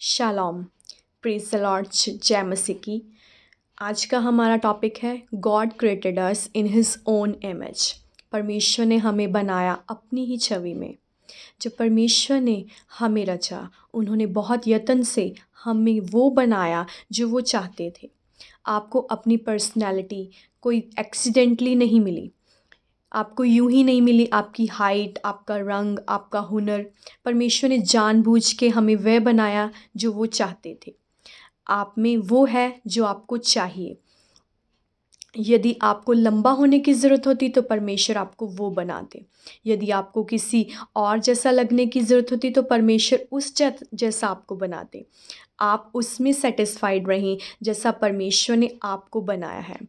Shalom, praise the Lord, जय मसीह की। आज का हमारा टॉपिक है God created us in his own image. परमेश्वर ने हमें बनाया अपनी ही छवि में। जब परमेश्वर ने हमें रचा, उन्होंने बहुत यत्न से हमें वो बनाया जो वो चाहते थे। आपको अपनी पर्सनैलिटी कोई एक्सीडेंटली नहीं मिली, आपको यूं ही नहीं मिली। आपकी हाइट, आपका रंग, आपका हुनर, परमेश्वर ने जानबूझ के हमें वह बनाया जो वो चाहते थे। आप में वो है जो आपको चाहिए। यदि आपको लंबा होने की ज़रूरत होती तो परमेश्वर आपको वो बनाते। यदि आपको किसी और जैसा लगने की ज़रूरत होती तो परमेश्वर उस जैसा आपको बनाते। आप उसमें सेटिस्फाइड रहें जैसा परमेश्वर ने आपको बनाया है।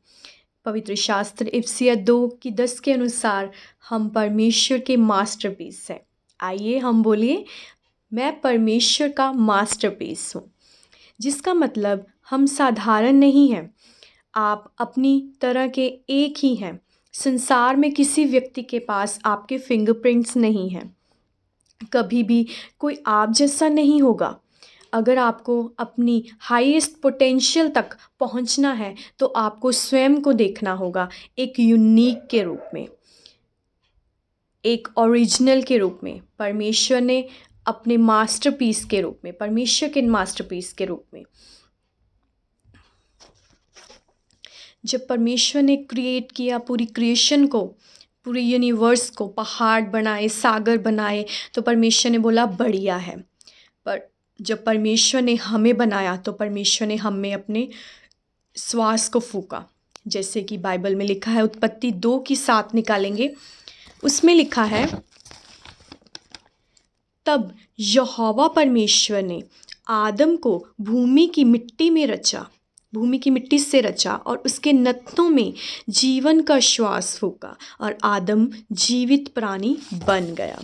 पवित्र शास्त्र इफिसियर 2:10 के अनुसार हम परमेश्वर के मास्टरपीस हैं। आइए हम बोलिए, मैं परमेश्वर का मास्टरपीस हूँ, जिसका मतलब हम साधारण नहीं हैं। आप अपनी तरह के एक ही हैं। संसार में किसी व्यक्ति के पास आपके फिंगरप्रिंट्स नहीं हैं। कभी भी कोई आप जैसा नहीं होगा। अगर आपको अपनी हाईएस्ट पोटेंशियल तक पहुंचना है तो आपको स्वयं को देखना होगा एक यूनिक के रूप में, एक ओरिजिनल के रूप में, परमेश्वर ने अपने मास्टरपीस के रूप में, परमेश्वर के मास्टरपीस के रूप में। जब परमेश्वर ने क्रिएट किया पूरी क्रिएशन को, पूरे यूनिवर्स को, पहाड़ बनाए, सागर बनाए, तो परमेश्वर ने बोला बढ़िया है। पर जब परमेश्वर ने हमें बनाया तो परमेश्वर ने हमें अपने श्वास को फूका। जैसे कि बाइबल में लिखा है, उत्पत्ति 2:7 निकालेंगे, उसमें लिखा है, तब यहोवा परमेश्वर ने आदम को भूमि की मिट्टी से रचा और उसके नथनों में जीवन का श्वास फूका और आदम जीवित प्राणी बन गया।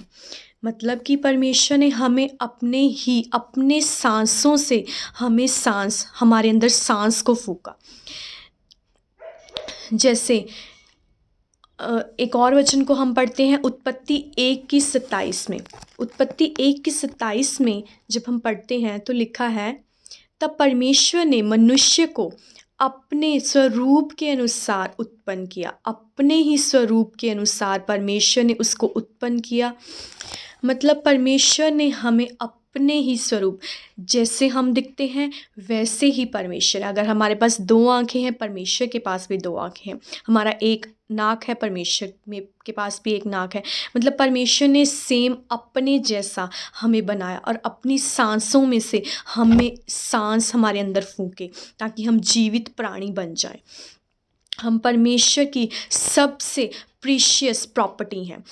मतलब कि परमेश्वर ने हमें अपने सांसों से हमारे अंदर सांस को फूका। जैसे एक और वचन को हम पढ़ते हैं उत्पत्ति 1:27 में। उत्पत्ति 1:27 में जब हम पढ़ते हैं तो लिखा है, तब परमेश्वर ने मनुष्य को अपने स्वरूप के अनुसार उत्पन्न किया। अपने ही स्वरूप के अनुसार परमेश्वर ने उसको उत्पन्न किया। मतलब परमेश्वर ने हमें अपने ही स्वरूप, जैसे हम दिखते हैं वैसे ही परमेश्वर है। अगर हमारे पास 2 आँखें हैं, परमेश्वर के पास भी 2 आँखें हैं। हमारा एक नाक है, परमेश्वर के पास भी एक नाक है। मतलब परमेश्वर ने सेम अपने जैसा हमें बनाया और अपनी सांसों में से हमें सांस हमारे अंदर फूके ताकि हम जीवित प्राणी बन जाएं। हम परमेश्वर की सबसे प्रीशियस प्रॉपर्टी हैं।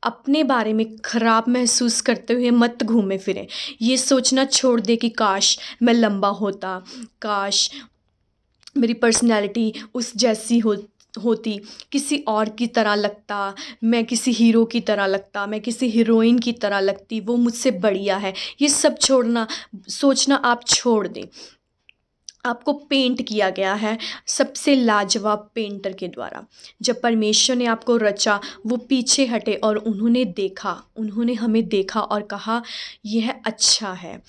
अपने बारे में ख़राब महसूस करते हुए मत घूमे फिरें। ये सोचना छोड़ दे कि काश मैं लंबा होता, काश मेरी पर्सनैलिटी उस जैसी होती, किसी और की तरह लगता, मैं किसी हीरो की तरह लगता, मैं किसी हीरोइन की तरह लगती, वो मुझसे बढ़िया है। ये सब सोचना आप छोड़ दें। आपको पेंट किया गया है सबसे लाजवाब पेंटर के द्वारा। जब परमेश्वर ने आपको रचा, वो पीछे हटे और उन्होंने हमें देखा और कहा यह अच्छा है।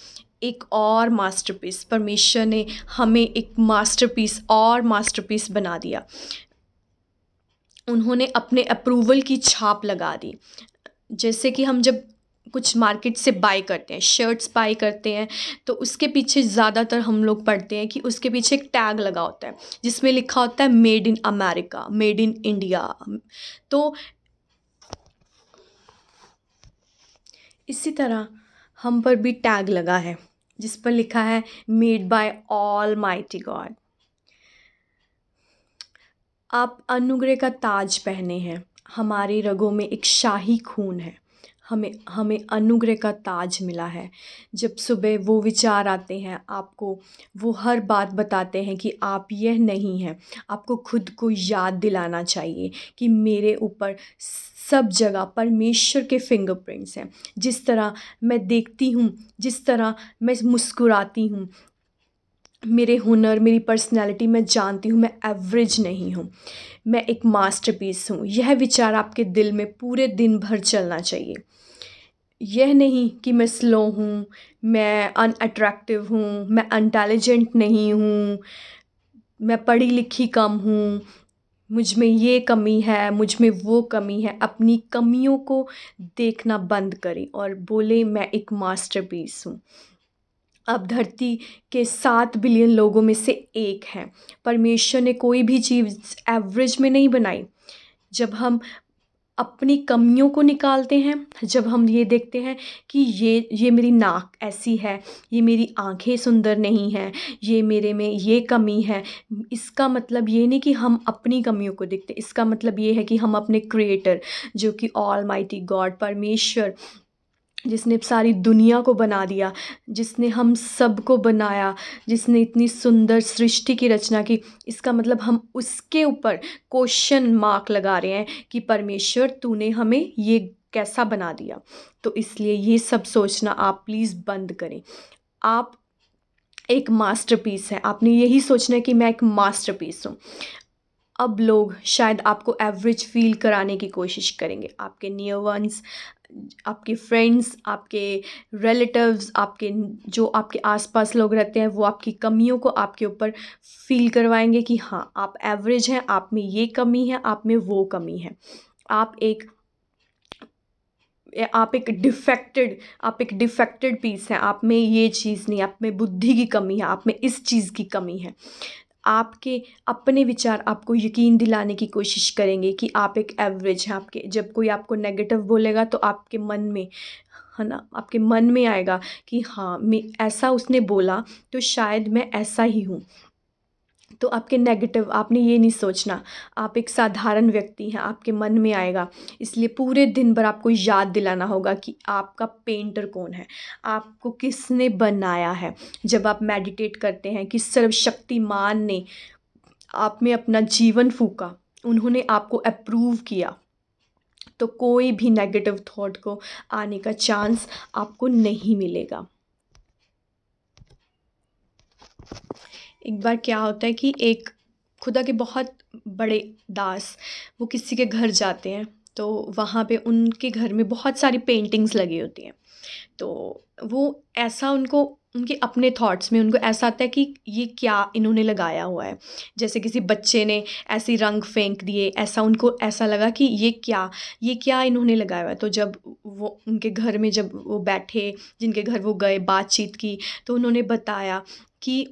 एक और मास्टरपीस, परमेश्वर ने हमें एक मास्टरपीस बना दिया। उन्होंने अपने अप्रूवल की छाप लगा दी। जैसे कि हम जब कुछ मार्केट से बाय करते हैं, शर्ट्स बाय करते हैं, तो उसके पीछे ज़्यादातर हम लोग पढ़ते हैं कि उसके पीछे एक टैग लगा होता है जिसमें लिखा होता है made in America, made in India. तो इसी तरह हम पर भी टैग लगा है जिस पर लिखा है made by all mighty God. आप अनुग्रह का ताज पहने हैं। हमारे रगों में एक शाही खून है। हमें अनुग्रह का ताज मिला है। जब सुबह वो विचार आते हैं आपको, वो हर बात बताते हैं कि आप यह नहीं हैं। आपको खुद को याद दिलाना चाहिए कि मेरे ऊपर सब जगह परमेश्वर के फिंगरप्रिंट्स हैं। जिस तरह मैं देखती हूँ, जिस तरह मैं मुस्कुराती हूँ, मेरे हुनर, मेरी पर्सनैलिटी, मैं जानती हूँ मैं एवरेज नहीं हूँ, मैं एक मास्टरपीस हूँ। यह विचार आपके दिल में पूरे दिन भर चलना चाहिए। यह नहीं कि मैं स्लो हूँ, मैं अनअट्रैक्टिव हूँ, मैं इंटेलिजेंट नहीं हूँ, मैं पढ़ी लिखी कम हूँ, मुझ में ये कमी है, मुझ में वो कमी है। अपनी कमियों को देखना बंद करें और बोले मैं एक मास्टरपीस हूँ। आप धरती के 7 बिलियन लोगों में से एक हैं। परमेश्वर ने कोई भी चीज़ एवरेज में नहीं बनाई। जब हम अपनी कमियों को निकालते हैं, जब हम ये देखते हैं कि ये मेरी नाक ऐसी है, ये मेरी आँखें सुंदर नहीं हैं, ये मेरे में ये कमी है, इसका मतलब ये नहीं कि हम अपनी कमियों को देखते, इसका मतलब ये है कि हम अपने क्रिएटर जो कि ऑलमाइटी गॉड परमेश्वर, जिसने सारी दुनिया को बना दिया, जिसने हम सब को बनाया, जिसने इतनी सुंदर सृष्टि की रचना की, इसका मतलब हम उसके ऊपर क्वेश्चन मार्क लगा रहे हैं कि परमेश्वर तूने हमें ये कैसा बना दिया। तो इसलिए ये सब सोचना आप प्लीज़ बंद करें। आप एक मास्टरपीस हैं, आपने यही सोचना है कि मैं एक मास्टरपीस हूँ। अब लोग शायद आपको एवरेज फ़ील कराने की कोशिश करेंगे, आपके नियर वन्स, आपके फ्रेंड्स, आपके रिलेटिव्स, आपके जो आपके आस-पास लोग रहते हैं, वो आपकी कमियों को आपके ऊपर फ़ील करवाएँगे कि हाँ, आप एवरेज हैं, आप में ये कमी है, आप में वो कमी है। आप एक आप एक डिफेक्टेड पीस हैं, आप में ये चीज़ नहीं है, आप में बुद्धि की कमी है, आप में इस चीज़ की कमी है। आपके अपने विचार आपको यकीन दिलाने की कोशिश करेंगे कि आप एक एवरेज हैं। आपके जब कोई आपको नेगेटिव बोलेगा तो आपके मन में, है ना, आपके मन में आएगा कि हाँ, मैं ऐसा उसने बोला तो शायद मैं ऐसा ही हूँ। तो आपके नेगेटिव आपने ये नहीं सोचना, आप एक साधारण व्यक्ति हैं, आपके मन में आएगा। इसलिए पूरे दिन भर आपको याद दिलाना होगा कि आपका पेंटर कौन है, आपको किसने बनाया है। जब आप मेडिटेट करते हैं कि सर्वशक्तिमान ने आप में अपना जीवन फूँका, उन्होंने आपको अप्रूव किया, तो कोई भी नेगेटिव थॉट को आने का चांस आपको नहीं मिलेगा। एक बार क्या होता है कि एक खुदा के बहुत बड़े दास वो किसी के घर जाते हैं, तो वहाँ पे उनके घर में बहुत सारी पेंटिंग्स लगी होती हैं। तो वो ऐसा उनको उनके अपने थॉट्स में उनको ऐसा आता है कि ये क्या इन्होंने लगाया हुआ है। जैसे किसी बच्चे ने ऐसे ही रंग फेंक दिए, ऐसा उनको ऐसा लगा कि ये क्या इन्होंने लगाया हुआ है। तो जब वो उनके घर में जब वो बैठे, जिनके घर वो गए, बातचीत की, तो उन्होंने बताया कि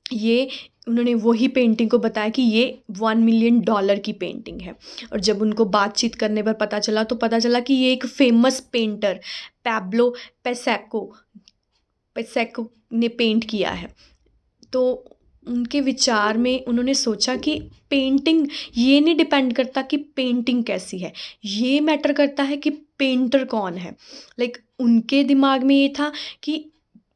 ये उन्होंने वही पेंटिंग को बताया कि ये $1 मिलियन की पेंटिंग है। और जब उनको बातचीत करने पर पता चला कि ये एक फ़ेमस पेंटर पैब्लो पेसेको पेसेको ने पेंट किया है। तो उनके विचार में उन्होंने सोचा कि पेंटिंग ये नहीं डिपेंड करता कि पेंटिंग कैसी है, ये मैटर करता है कि पेंटर कौन है। लाइक उनके दिमाग में ये था कि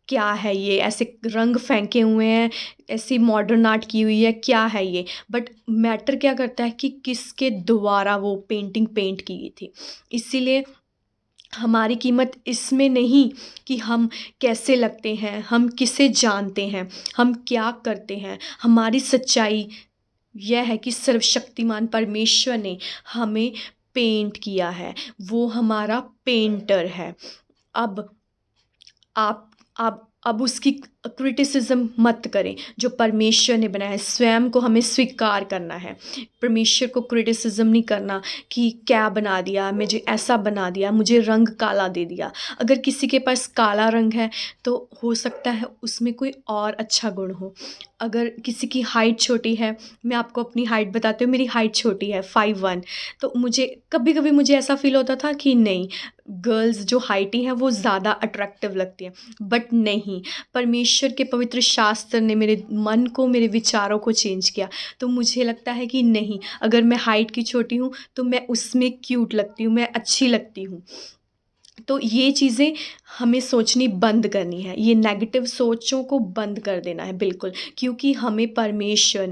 क्या है ये, ऐसे रंग फेंके हुए हैं, ऐसी मॉडर्न आर्ट की हुई है, क्या है ये। बट मैटर क्या करता है कि किसके द्वारा वो पेंटिंग पेंट की गई थी। इसीलिए हमारी कीमत इसमें नहीं कि हम कैसे लगते हैं, हम किसे जानते हैं, हम क्या करते हैं। हमारी सच्चाई यह है कि सर्वशक्तिमान परमेश्वर ने हमें पेंट किया है, वो हमारा पेंटर है। अब आप उसकी क्रिटिसिज्म मत करें, जो परमेश्वर ने बनाया है। स्वयं को हमें स्वीकार करना है, परमेश्वर को क्रिटिसिज्म नहीं करना कि क्या बना दिया, मुझे ऐसा बना दिया, मुझे रंग काला दे दिया। अगर किसी के पास काला रंग है तो हो सकता है उसमें कोई और अच्छा गुण हो। अगर किसी की हाइट छोटी है, मैं आपको अपनी हाइट बताती हूँ, मेरी हाइट छोटी है 5'1", तो मुझे कभी कभी मुझे ऐसा फील होता था कि नहीं, गर्ल्स जो हाइटी हैं वो ज़्यादा अट्रैक्टिव लगती हैं। बट नहीं, परमेश्वर के पवित्र शास्त्र ने मेरे मन को, मेरे विचारों को चेंज किया। तो मुझे लगता है कि नहीं, अगर मैं हाइट की छोटी हूँ तो मैं उसमें क्यूट लगती हूँ, मैं अच्छी लगती हूँ। तो ये चीज़ें हमें सोचनी बंद करनी है, ये नेगेटिव सोचों को बंद कर देना है बिल्कुल। क्योंकि परमेश्वर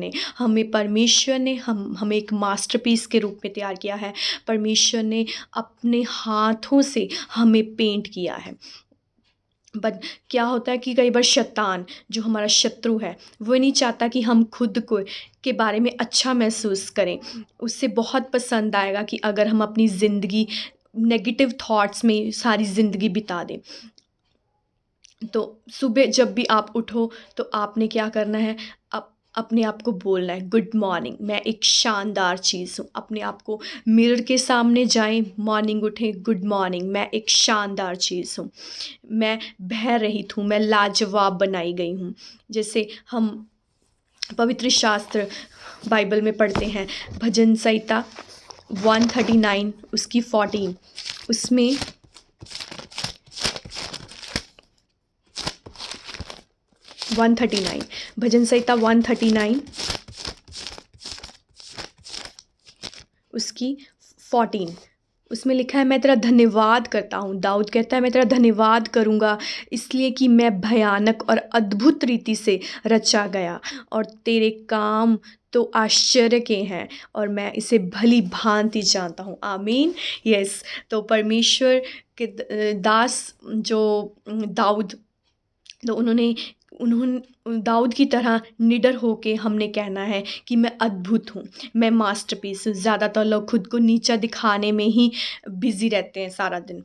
ने हमें एक मास्टरपीस के रूप में तैयार किया है। परमेश्वर ने अपने हाथों से हमें पेंट किया है। बट क्या होता है कि कई बार शैतान जो हमारा शत्रु है, वो नहीं चाहता कि हम खुद को के बारे में अच्छा महसूस करें। उसे बहुत पसंद आएगा कि अगर हम अपनी ज़िंदगी नेगेटिव थॉट्स में सारी ज़िंदगी बिता दें। तो सुबह जब भी आप उठो तो आपने क्या करना है, अपने आप को बोलना है गुड मॉर्निंग, मैं एक शानदार चीज़ हूँ। अपने आप को मिरर के सामने जाएं, मॉर्निंग उठें, गुड मॉर्निंग, मैं एक शानदार चीज़ हूँ, मैं भय रहित हूँ, मैं लाजवाब बनाई गई हूँ। जैसे हम पवित्र शास्त्र बाइबल में पढ़ते हैं, भजन संहिता 139 उसकी 14, उसमें 139 भजन संहिता 139 उसकी 14, उसमें लिखा है, मैं तेरा धन्यवाद करता हूँ। दाऊद कहता है, मैं तेरा धन्यवाद करूँगा इसलिए कि मैं भयानक और अद्भुत रीति से रचा गया और तेरे काम तो आश्चर्य के हैं और मैं इसे भली भांति जानता हूँ। आमीन। यस, तो परमेश्वर के दास जो दाऊद, तो उन्होंने दाऊद की तरह निडर होके हमने कहना है कि मैं अद्भुत हूँ, मैं मास्टरपीस हूँ। ज़्यादातर लोग खुद को नीचा दिखाने में ही बिज़ी रहते हैं सारा दिन,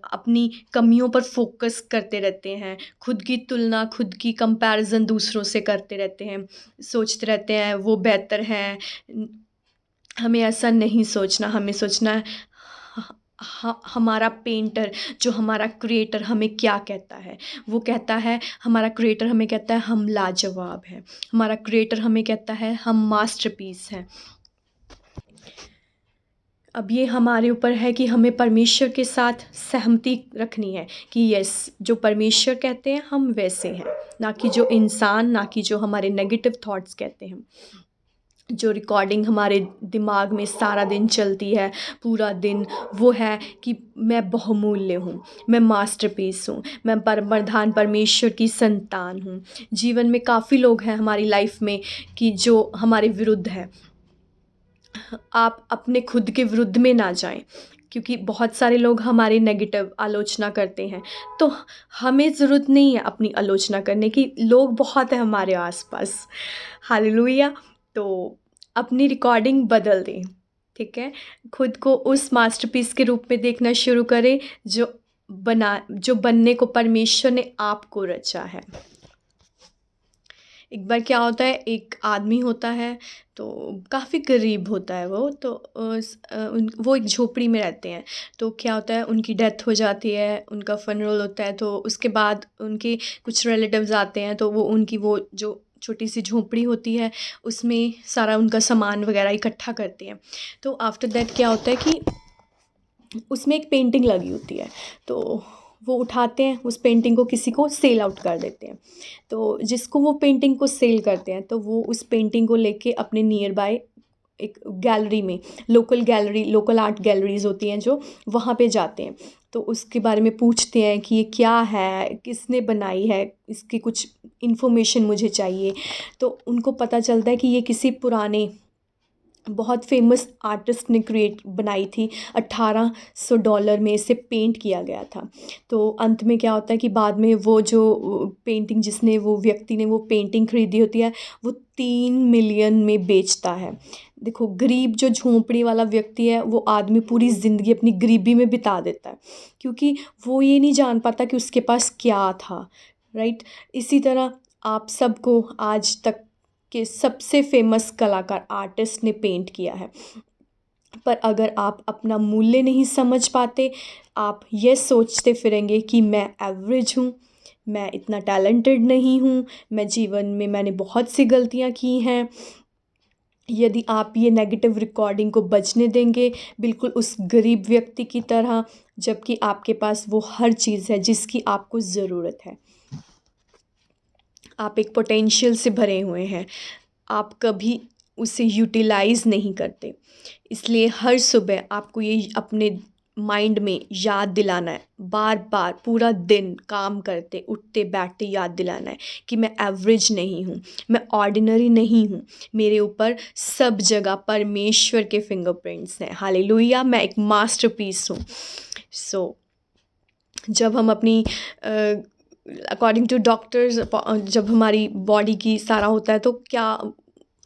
अपनी कमियों पर फोकस करते रहते हैं, खुद की तुलना, खुद की कंपैरिजन दूसरों से करते रहते हैं, सोचते रहते हैं वो बेहतर हैं। हमें ऐसा नहीं सोचना, हमें सोचना है हमारा पेंटर जो हमारा क्रिएटर हमें क्या कहता है। वो कहता है, हमारा क्रिएटर हमें कहता है हम लाजवाब हैं, हमारा क्रिएटर हमें कहता है हम मास्टरपीस हैं। अब ये हमारे ऊपर है कि हमें परमेश्वर के साथ सहमति रखनी है कि यस, जो परमेश्वर कहते हैं हम वैसे हैं, ना कि जो इंसान, ना कि जो हमारे नेगेटिव थॉट्स कहते हैं। जो रिकॉर्डिंग हमारे दिमाग में सारा दिन चलती है, पूरा दिन, वो है कि मैं बहुमूल्य हूँ, मैं मास्टरपीस हूँ, मैं प्रधान परमेश्वर की संतान हूँ। जीवन में काफ़ी लोग हैं हमारी लाइफ में कि जो हमारे विरुद्ध है। आप अपने खुद के विरुद्ध में ना जाएं, क्योंकि बहुत सारे लोग हमारी नेगेटिव आलोचना करते हैं, तो हमें ज़रूरत नहीं है अपनी आलोचना करने की। लोग बहुत हैं हमारे आसपास। हालेलुया। तो अपनी रिकॉर्डिंग बदल दें, ठीक है। खुद को उस मास्टरपीस के रूप में देखना शुरू करें जो बनने को परमेश्वर ने आपको रचा है। एक बार क्या होता है, एक आदमी होता है, तो काफ़ी गरीब होता है वो, तो वो एक झोपड़ी में रहते हैं। तो क्या होता है, उनकी डेथ हो जाती है, उनका फनरल होता है, तो उसके बाद उनके कुछ रिलेटिव्स आते हैं, तो वो उनकी वो जो छोटी सी झोपड़ी होती है उसमें सारा उनका सामान वगैरह इकट्ठा करते हैं। तो आफ्टर दैट क्या होता है कि उसमें एक पेंटिंग लगी होती है, तो वो उठाते हैं उस पेंटिंग को, किसी को सेल आउट कर देते हैं। तो जिसको वो पेंटिंग को सेल करते हैं, तो वो उस पेंटिंग को लेके अपने नियर बाय एक गैलरी में, लोकल आर्ट गैलरीज होती हैं जो, वहाँ पे जाते हैं। तो उसके बारे में पूछते हैं कि ये क्या है, किसने बनाई है, इसकी कुछ इन्फॉर्मेशन मुझे चाहिए। तो उनको पता चलता है कि ये किसी पुराने बहुत फेमस आर्टिस्ट ने बनाई थी, $1800 में इसे पेंट किया गया था। तो अंत में क्या होता है कि बाद में वो जो पेंटिंग, वो व्यक्ति ने वो पेंटिंग खरीदी होती है, वो 3 मिलियन में बेचता है। देखो, गरीब जो झोंपड़ी वाला व्यक्ति है, वो आदमी पूरी ज़िंदगी अपनी गरीबी में बिता देता है, क्योंकि वो ये नहीं जान पाता कि उसके पास क्या था, राइट। इसी तरह आप सबको आज तक के सबसे फेमस कलाकार, आर्टिस्ट ने पेंट किया है, पर अगर आप अपना मूल्य नहीं समझ पाते, आप ये सोचते फिरेंगे कि मैं एवरेज हूँ, मैं इतना टैलेंटेड नहीं हूँ, मैं जीवन में मैंने बहुत सी गलतियाँ की हैं। यदि आप ये नेगेटिव रिकॉर्डिंग को बजने देंगे, बिल्कुल उस गरीब व्यक्ति की तरह, जबकि आपके पास वो हर चीज़ है जिसकी आपको ज़रूरत है। आप एक पोटेंशियल से भरे हुए हैं, आप कभी उसे यूटिलाइज़ नहीं करते। इसलिए हर सुबह आपको ये अपने माइंड में याद दिलाना है, बार बार पूरा दिन काम करते उठते बैठते याद दिलाना है कि मैं एवरेज नहीं हूँ, मैं ऑर्डिनरी नहीं हूँ, मेरे ऊपर सब जगह परमेश्वर के फिंगरप्रिंट्स हैं। हालेलुया, मैं एक मास्टरपीस हूँ। सो जब हम अपनी अकॉर्डिंग टू डॉक्टर्स, जब हमारी बॉडी की सारा होता है, तो क्या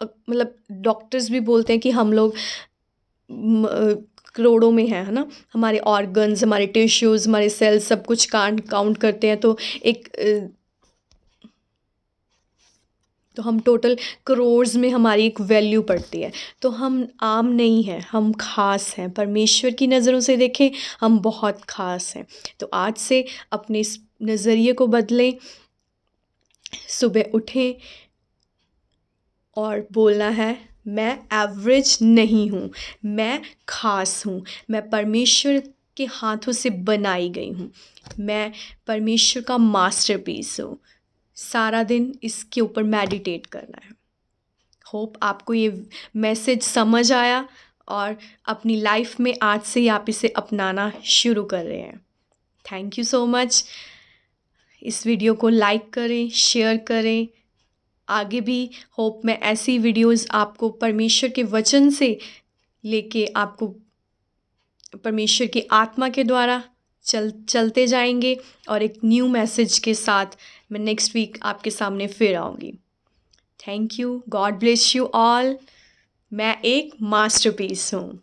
मतलब डॉक्टर्स भी बोलते हैं कि हम लोग करोड़ों में है ना। हमारे ऑर्गन्स, हमारे टिश्यूज़, हमारे सेल्स सब कुछ काउंट करते हैं, तो हम टोटल करोर्स में हमारी एक वैल्यू पड़ती है। तो हम आम नहीं हैं, हम ख़ास हैं। परमेश्वर की नज़रों से देखें, हम बहुत ख़ास हैं। तो आज से अपने इस नज़रिए को बदलें, सुबह उठें और बोलना है, मैं एवरेज नहीं हूँ, मैं ख़ास हूँ, मैं परमेश्वर के हाथों से बनाई गई हूँ, मैं परमेश्वर का मास्टरपीस हूँ। सारा दिन इसके ऊपर मेडिटेट करना है। होप आपको ये मैसेज समझ आया और अपनी लाइफ में आज से ही आप इसे अपनाना शुरू कर रहे हैं। Thank you so much. इस वीडियो को लाइक करें, शेयर करें। आगे भी होप मैं ऐसी वीडियोस आपको परमेश्वर के वचन से लेके आपको परमेश्वर की आत्मा के द्वारा चलते जाएंगे और एक न्यू मैसेज के साथ मैं नेक्स्ट वीक आपके सामने फिर आऊँगी। Thank you, God bless you all. मैं एक मास्टरपीस हूँ।